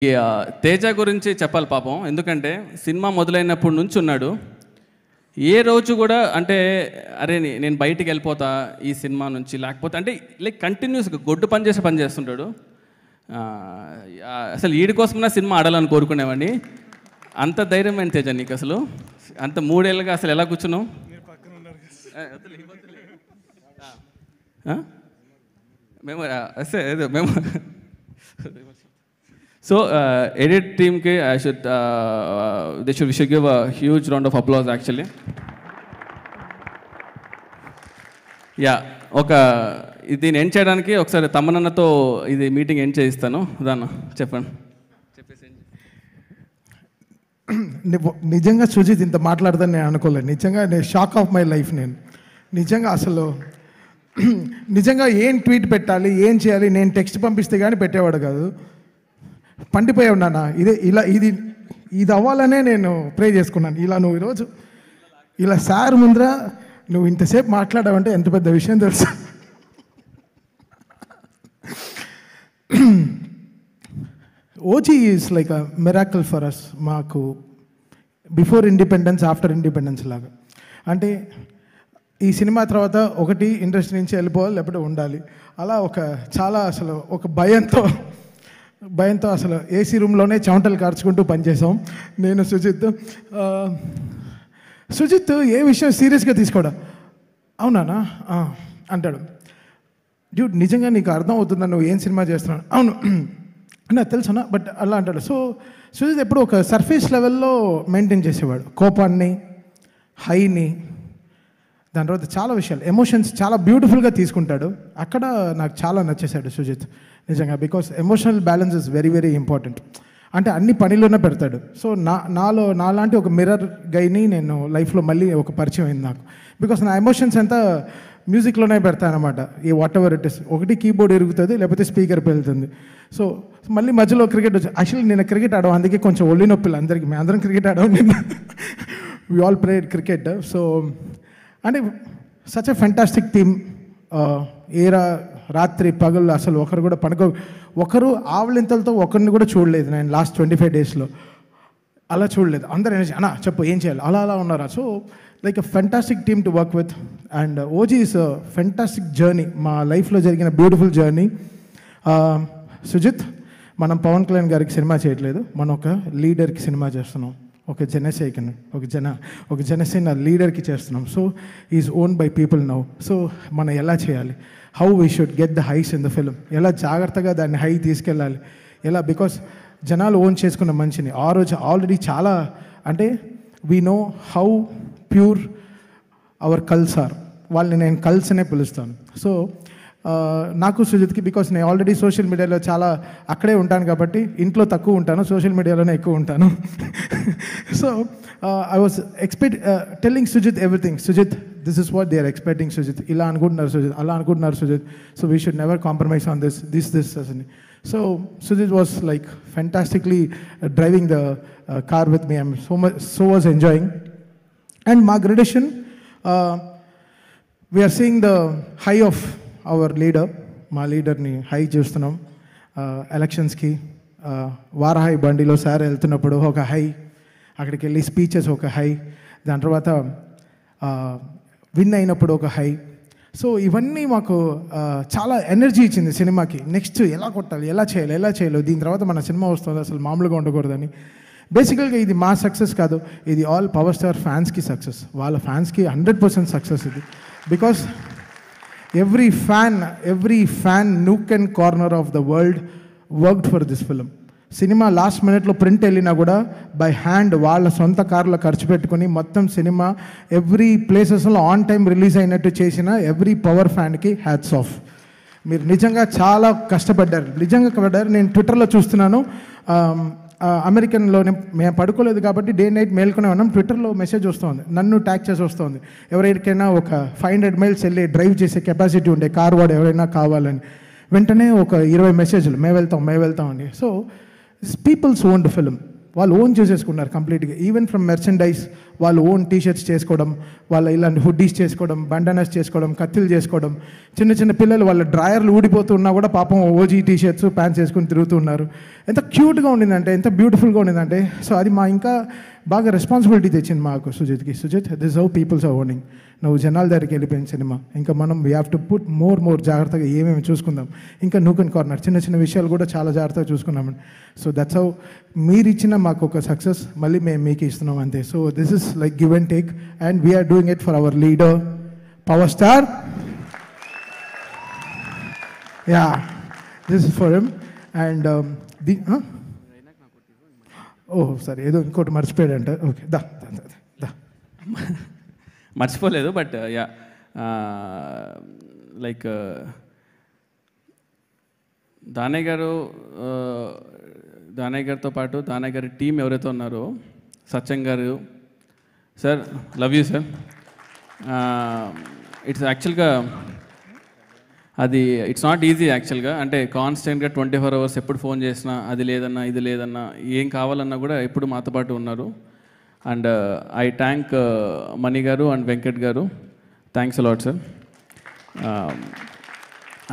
తేజ గురించి చెప్పాలి పాపం. ఎందుకంటే సినిమా మొదలైనప్పటి నుంచి ఉన్నాడు. ఏ రోజు కూడా అంటే అరే నేను బయటికి వెళ్ళిపోతా ఈ సినిమా నుంచి, లేకపోతే అంటే లైక్ కంటిన్యూస్గా గొడ్డు పని చేస్తుంటాడు. అసలు వీడి కోసమైనా సినిమా ఆడాలని కోరుకునేవాడిని. అంత ధైర్యమైన తేజ నీకు అసలు. అంత 3 ఏళ్ళుగా అసలు ఎలా కూర్చున్నావు? మేము సో ఎడిట్ టీమ్కి they should give a huge round of applause actually. దీన్ని ఎండ్ చేయడానికి ఒకసారి తమ్మనన్నతో ఇది మీటింగ్ ఎండ్ చేయిస్తాను. దాన్ని చెప్పండి. నిజంగా సుజిత్ ఇంత మాట్లాడదని నేను అనుకోలేదు. నిజంగా నేను షాక్ ఆఫ్ మై లైఫ్. నేను నిజంగా అసలు నిజంగా ఏం ట్వీట్ పెట్టాలి, ఏం చేయాలి, నేను టెక్స్ట్ పంపిస్తే కానీ పెట్టేవాడు కాదు. పండిపోయి ఉన్నానా ఇది అవ్వాలనే నేను ప్రే చేసుకున్నాను. ఇలా నువ్వు ఈరోజు ఇలా సార్ ముందర నువ్వు ఇంతసేపు మాట్లాడావంటే ఎంత పెద్ద విషయం తెలుసు. OG is like a miracle for us. మాకు బిఫోర్ ఇండిపెండెన్స్, ఆఫ్టర్ ఇండిపెండెన్స్ లాగా. అంటే ఈ సినిమా తర్వాత ఒకటి ఇండస్ట్రీ నుంచి వెళ్ళిపోవాలి, లేకపోతే ఉండాలి. అలా చాలా అసలు ఒక భయంతో అసలు ఏసీ రూమ్లోనే చెమటలు కార్చుకుంటూ పనిచేసాం నేను సుజిత్ ఏ విషయం సీరియస్గా తీసుకోడా. అవునా అంటాడు. డ్యూడ్ నిజంగా నీకు అర్థం అవుతుందా నువ్వు ఏం సినిమా చేస్తున్నావు? అవును నాకు తెలుసునా, బట్ అలా అంటాడు. సో సుజిత్ ఎప్పుడు ఒక సర్ఫేస్ లెవెల్లో మెయింటైన్ చేసేవాడు. కోపాన్ని, హైని, దాని తర్వాత చాలా విషయాలు, ఎమోషన్స్ చాలా బ్యూటిఫుల్గా తీసుకుంటాడు. అక్కడ నాకు చాలా నచ్చేశాడు సుజిత్ నిజంగా. Because emotional balance is very very important. అంటే అన్ని పనిలోనే పెడతాడు. సో నాలాంటి ఒక మిర్రర్ గైని నేను లైఫ్లో మళ్ళీ ఒక పరిచయం అయింది నాకు. బికాస్ నా ఎమోషన్స్ అంతా మ్యూజిక్లోనే పెడతాను అనమాట. ఈ వాట్ ఎవర్ ఇట్ ఇస్. ఒకటి కీబోర్డ్ ఇరుగుతుంది, లేకపోతే స్పీకర్ పెళ్తుంది. సో మళ్ళీ మధ్యలో క్రికెట్ వచ్చి, యాక్చువల్లీ నేను క్రికెట్ ఆడాం, అందుకే కొంచెం ఒళ్ళి నొప్పిలు అందరికీ. మేము అందరం క్రికెట్ ఆడాం నిన్న. We all played cricket. So అంటే సచ్ ఎ ఫెంటాస్టిక్ టీమ్. రాత్రి పగలు అసలు ఒకరు కూడా ఒకరు ఆవలింతలతో ఒకరిని కూడా చూడలేదు నేను లాస్ట్ 25 డేస్లో. అలా చూడలేదు. అందరూ ఎనర్జీ అన్నా చెప్పు ఏం చేయాలి అలా ఉన్నారా. So like a fantastic team to work with. And OG is a fantastic journey, మా లైఫ్లో జరిగిన బ్యూటిఫుల్ జర్నీ. సుజిత్, మనం పవన్ కళ్యాణ్ గారికి సినిమా చేయట్లేదు, మనం ఒక లీడర్కి సినిమా చేస్తున్నాం. ఒక జనసేన లీడర్కి చేస్తున్నాం. So is own by people now. So మనం ఎలా చేయాలి, how we should get the highs in the film, ఎలా జాగ్రత్తగా దాన్ని హై తీసుకెళ్ళాలి, ఎలా. బికాస్ జనాలు ఓన్ చేసుకున్న మనిషిని ఆ రోజు ఆల్రెడీ చాలా అంటే we know how pure our cults are. వాళ్ళని నేను కల్స్ అనే పిలుస్తాను. సో నాకు సుజిత్కి, బికాస్ నేను ఆల్రెడీ సోషల్ మీడియాలో చాలా అక్కడే ఉంటాను కాబట్టి ఇంట్లో తక్కువ ఉంటాను, సోషల్ మీడియాలోనే ఎక్కువ ఉంటాను. So I was telling Sujith everything. Sujith, this is what they are expecting. Sujith ఇలా అనుకుంటున్నారు, సుజిత్ అలా అనుకుంటున్నారు Sujith. So we should never compromise on this అని. So Sujith was like fantastically driving the car with me. I'm so was enjoying. And మా graduation we're seeing the high of our leader. మా లీడర్ని high చూస్తున్నాం. ఎలక్షన్స్కి వారాహి బండిలో సార్ వెళ్తున్నప్పుడు ఒక high, అక్కడికి వెళ్ళి స్పీచెస్ ఒక హై, దాని తర్వాత విన్ అయినప్పుడు ఒక హై. సో ఇవన్నీ మాకు చాలా ఎనర్జీ ఇచ్చింది సినిమాకి. నెక్స్ట్ ఎలా కొట్టాలి, ఎలా చేయాలి, దీని తర్వాత మన సినిమా వస్తుంది, అసలు మామూలుగా ఉండకూడదని. బేసికల్గా ఇది మా సక్సెస్ కాదు, ఇది ఆల్ పవర్ స్టార్ ఫ్యాన్స్కి సక్సెస్. వాళ్ళ ఫ్యాన్స్కి 100% సక్సెస్ ఇది. Because every fan nook and corner of the world worked for this film. Cinema last మినిట్లో ప్రింట్ వెళ్ళినా కూడా బై హ్యాండ్ వాళ్ళ సొంత కార్లో ఖర్చు పెట్టుకుని మొత్తం సినిమా ఎవ్రీ ప్లేసెస్లో ఆన్ టైం రిలీజ్ అయినట్టు చేసిన ఎవ్రీ పవర్ ఫ్యాన్కి హ్యాట్స్ ఆఫ్. మీరు నిజంగా చాలా కష్టపడ్డారు. నేను ట్విట్టర్లో చూస్తున్నాను, అమెరికన్లోనే మేము పడుకోలేదు కాబట్టి డే నైట్ మేల్కొనే ఉన్నాం. ట్విట్టర్లో మెసేజ్ వస్తుంది, నన్ను ట్యాగ్ చేసి వస్తుంది, ఎవరికైనా ఒక 500 మైల్స్ వెళ్ళి డ్రైవ్ చేసే కెపాసిటీ ఉండే కార్ వాడు ఎవరైనా కావాలని. వెంటనే ఒక 20 మెసేజ్లు, మేము వెళ్తాం అండి. సో పీపుల్స్ ఓన్డ్ ఫిల్మ్, వాళ్ళు ఓన్ చేసేసుకున్నారు కంప్లీట్గా. ఈవెన్ ఫ్రమ్ మెర్చండైజ్ వాళ్ళు ఓన్ టీషర్ట్స్ చేసుకోవడం, వాళ్ళ ఇలాంటి హుడ్డీస్ చేసుకోవడం, బండనాస్ చేసుకోవడం, కత్తిలు చేసుకోవడం. చిన్న పిల్లలు వాళ్ళ డ్రాయర్లు ఊడిపోతున్నా కూడా పాపం ఓజీ టీషర్ట్స్ ప్యాంట్స్ వేసుకుని తిరుగుతున్నారు. ఎంత క్యూట్గా ఉండిందంటే, ఎంత బ్యూటిఫుల్గా ఉండిందంటే, సో అది మా ఇంకా బాగా రెస్పాన్సిబిలిటీ తెచ్చింది మాకు సుజిత్కి. Sujith, this how peoples are owning. నువ్వు జనాల దగ్గరికి వెళ్ళిపోయిన సినిమా, ఇంకా మనం we have to put more జాగ్రత్తగా ఏమేమి చూసుకుందాం, ఇంకా నూకన్ కార్నర్ చిన్న చిన్న విషయాలు కూడా చాలా జాగ్రత్తగా చూసుకున్నామండి. సో దట్స్ హౌ మీరు ఇచ్చిన మాకు ఒక సక్సెస్ మళ్ళీ మేము మీకు ఇస్తున్నాం అంతే. So this is like give and take, and we are doing it for our leader power star. Yeah, this is for him. And సరే, ఏదో ఇంకోటి మర్చిపోయాడంట. ఓకే, దా మర్చిపోలేదు, బట్ యా, లైక్ దానయ్య గారితో పాటు దానయ్య గారి టీం ఎవరైతే ఉన్నారో, సత్యం గారు sir, love you sir. It's యాక్చువల్గా అది ఇట్స్ నాట్ ఈజీ యాక్చువల్గా. అంటే కాన్స్టెంట్గా 24 hours ఎప్పుడు ఫోన్ చేసినా అది లేదన్నా ఇది లేదన్నా ఏం కావాలన్నా కూడా ఎప్పుడు మాతో పాటు ఉన్నారు. అండ్ ఐ థ్యాంక్ మణి గారు and Venkat garu, thanks a lot sir.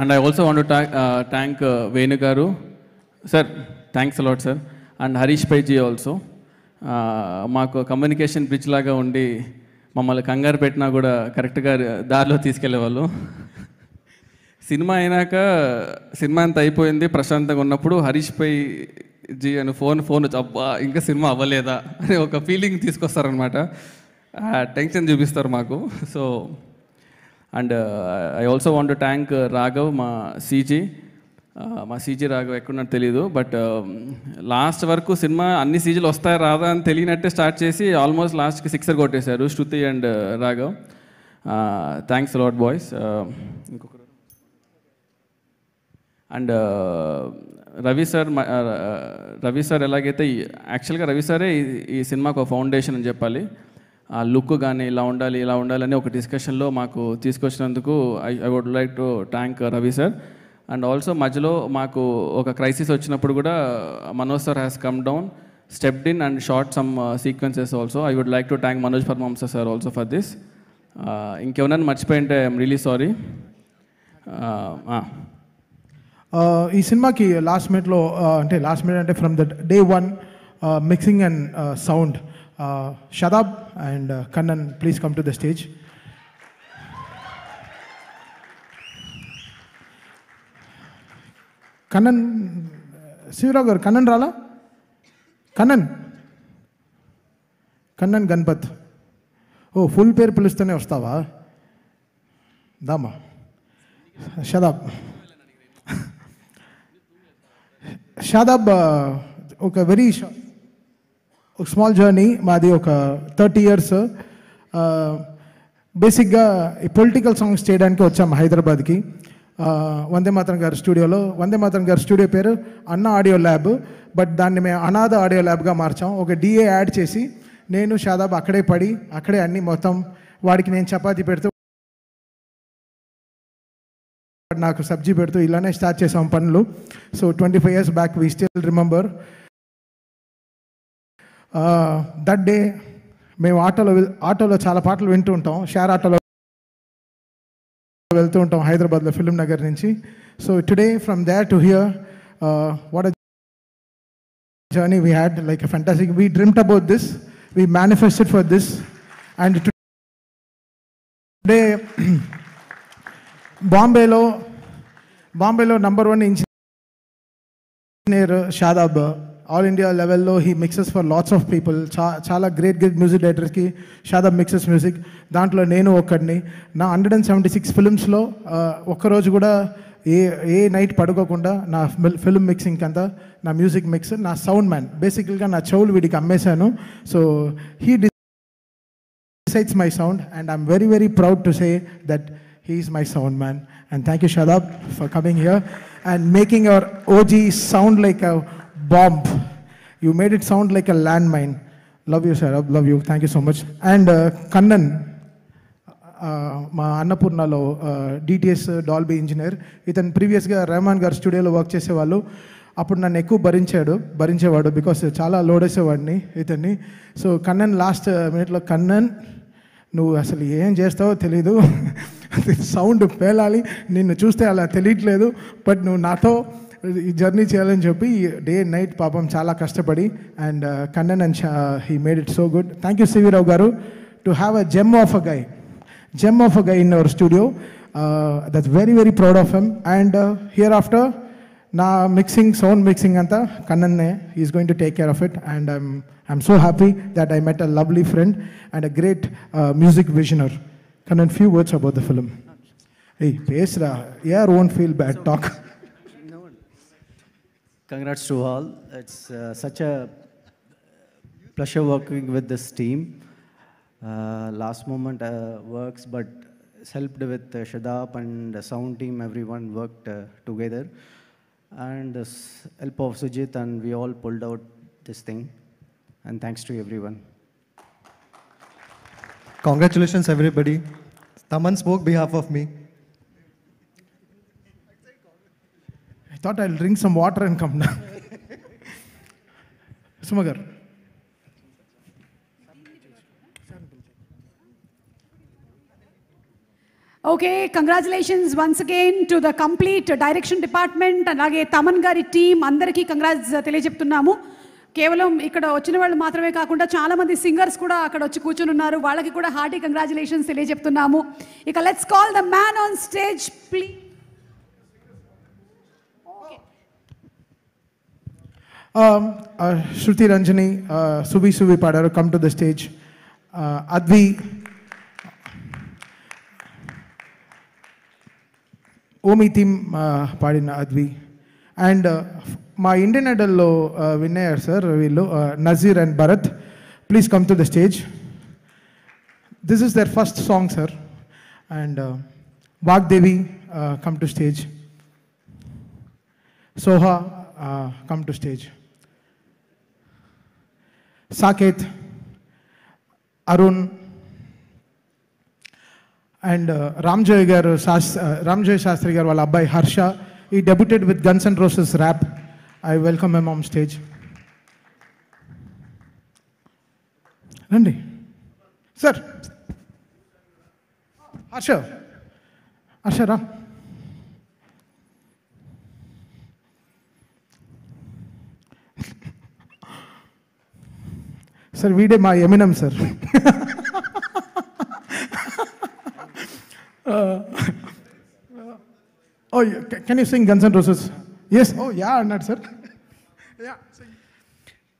And I also want to thank Venu garu sir, thanks a lot sir. And Harish Paaji also, మాకు కమ్యూనికేషన్ బ్రిడ్జ్ లాగా ఉండి మమ్మల్ని కంగారు పెట్టినా కూడా కరెక్ట్గా దారిలో తీసుకెళ్లేవాళ్ళు. సినిమా అయినాక సినిమా అంతా అయిపోయింది ప్రశాంతంగా ఉన్నప్పుడు హరీష్ పై జీ అని ఫోన్ వచ్చి అబ్బా ఇంకా సినిమా అవ్వలేదా అని ఒక ఫీలింగ్ తీసుకొస్తారనమాట, టెన్షన్ చూపిస్తారు మాకు. So and I also want to thank Raghav, మా సీజీ రాఘవ్ ఎక్కడున్నట్టు తెలీదు, బట్ లాస్ట్ వరకు సినిమా అన్ని సీజీలు వస్తాయా రాదా అని తెలియనట్టే స్టార్ట్ చేసి ఆల్మోస్ట్ లాస్ట్కి 6 కొట్టేశారు Shruti and Raghav. Thanks lot boys. ఇంకొకరు అండ్ రవి సార్ ఎలాగైతే యాక్చువల్గా రవి సారే ఈ సినిమాకు ఒక ఫౌండేషన్ అని చెప్పాలి. ఆ లుక్ కానీ ఇలా ఉండాలని ఒక డిస్కషన్లో మాకు తీసుకొచ్చినందుకు I would like to thank Ravi sir. And also మధ్యలో మాకు ఒక క్రైసిస్ వచ్చినప్పుడు కూడా Manoj sir has come down, stepped in and short some sequences also. I would like to thank Manoj Paramahamsa sir also for this. ఇంకెవరైనా మర్చిపోయింటే ఐఎమ్ రియలీ సారీ. ఈ సినిమాకి last మినిట్లో అంటే from the day 1 mixing and sound, Shadab and Kannan, please come to the stage. Kannan, Shivarao garu, Kannan రాలా? కన్నన్ గణపత్. ఓ, full పేరు పిలుస్తూనే వస్తావా? దామా. షాదాబ్ ఒక స్మాల్ జర్నీ మాది, ఒక 30 years. బేసిక్గా ఈ పొలిటికల్ సాంగ్స్ చేయడానికి వచ్చాము హైదరాబాద్కి, వందే మాతరం గారి స్టూడియోలో. వందే మాతరం గారి స్టూడియో పేరు అన్నా ఆడియో ల్యాబ్, బట్ దాన్ని మేము అనాథ ఆడియో ల్యాబ్గా మార్చాం. ఒక డిఏ యాడ్ చేసి నేను షాదాబ్ అక్కడే పడి అక్కడే అన్నీ మొత్తం వాడికి నేను చపాతీ పెడుతూ నాకు సబ్జీ పెడుతూ ఇలానే స్టార్ట్ చేసాం పనులు. So 25 years back we still remember that day. మేము ఆటోలో చాలా పాటలు వింటూ ఉంటాం, షేర్ ఆటోలో వెళ్తూ ఉంటాం హైదరాబాద్లో ఫిల్మ్ నగర్ నుంచి. So today from there to here, what a journey we had, like a fantastic. We dreamed about this, we manifested for this, and today బాంబేలో #1 ఇంజనీర్ షాదాబ్. ఆల్ ఇండియా లెవెల్లో he mixes for lots of people. చాలా great music డైరెక్టర్స్కి Shadab mixes music. దాంట్లో నేను ఒక్కడిని. నా 176 ఫిల్మ్స్లో ఒక్కరోజు కూడా ఏ నైట్ పడుకోకుండా నా ఫిల్మ్ మిక్సింగ్ అంతా, నా మ్యూజిక్ మిక్స్, నా సౌండ్ మ్యాన్. బేసికల్గా నా చెవులు వీడికి అమ్మేశాను. So he decides my sound, and I'm very very proud to say that he is my sound man. And thank you Shadab for coming here and making our OG sound like a bomb. You made it sound like a landmine. Love you Shadab, love you, thank you so much. And Kannan, మా అన్నపూర్ణలో DTS Dolby engineer. ఇతను ప్రీవియస్గా రెహమాన్ గారి స్టూడియోలో work చేసేవాళ్ళు. అప్పుడు నన్ను ఎక్కువ భరించేవాడు because చాలా లోడ్ వేసేవాడిని ఇతన్ని. సో కన్నన్ లాస్ట్ మినిట్లో, కన్నన్ నువ్వు అసలు ఏం చేస్తావో తెలీదు, సౌండ్ పేలాలి, నిన్ను చూస్తే అలా తెలియట్లేదు, బట్ నువ్వు నాతో ఈ జర్నీ చేయాలని చెప్పి డే అండ్ నైట్ పాపం చాలా కష్టపడి and Kannan and he made it so good. Thank you CV Rao garu to have a gem of a guy in our studio. That's very very proud of him. And here after నా sound mixing అంతా కన్నన్నే is going to take care of it. And I'm so happy that I met a lovely friend and a great music visionary. Kannan, few words about the film. Hey, pesra, yeah, won't feel bad. Talk. Congrats to all. It's such a pleasure working with this team. Last moment works, but it's helped with Shadab and the sound team. Everyone worked together, and the help of Sujit, and we all pulled out this thing. And thanks to everyone. Congratulations, everybody. Taman spoke behalf of me. I thought I'll drink some water and come down. Sumagar. Okay, congratulations once again to the complete direction department and alage Taman gari team andariki congrats తెలియజెప్తున్నాము. కేవలం ఇక్కడ వచ్చిన వాళ్ళు మాత్రమే కాకుండా చాలా మంది singers కూడా అక్కడ వచ్చి కూర్చొని ఉన్నారు. వాళ్ళకి కూడా హార్టీ కంగ్రాచులేషన్స్ తెలియజెప్తున్నాము. ఇక let's call the man on stage please. Shruti Ranjani, Suvi Padaru, come to the stage. Advi, Omi team పాడిన Advi. And మా ఇండియన్ ఐడల్లో విన్ అయ్యారు సార్ వీళ్ళు Nazir and Bharat. Please come to the stage. This is the first song sir. And Vagdevi come to stage. Soha come to stage. Saketh, Arun and Ramjoy Shastri garu వాళ్ళ అబ్బాయి Harsha. He debuted with Guns N' Roses rap. I welcome him on stage. Randi. Sir. Harsha, ra. Sir, veede my Eminem, sir. Oh, can you sing Guns N' Roses? Yes. Oh, yeah, not sir. Yeah. Sing.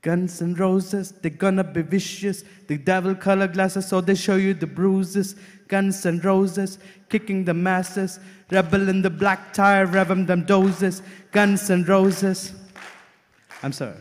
Guns N' Roses, they're gonna be vicious. The devil color glasses, so they show you the bruises. Guns N' Roses, kicking the masses. Rebel in the black tire, rev them doses. Guns N' Roses. I'm sorry.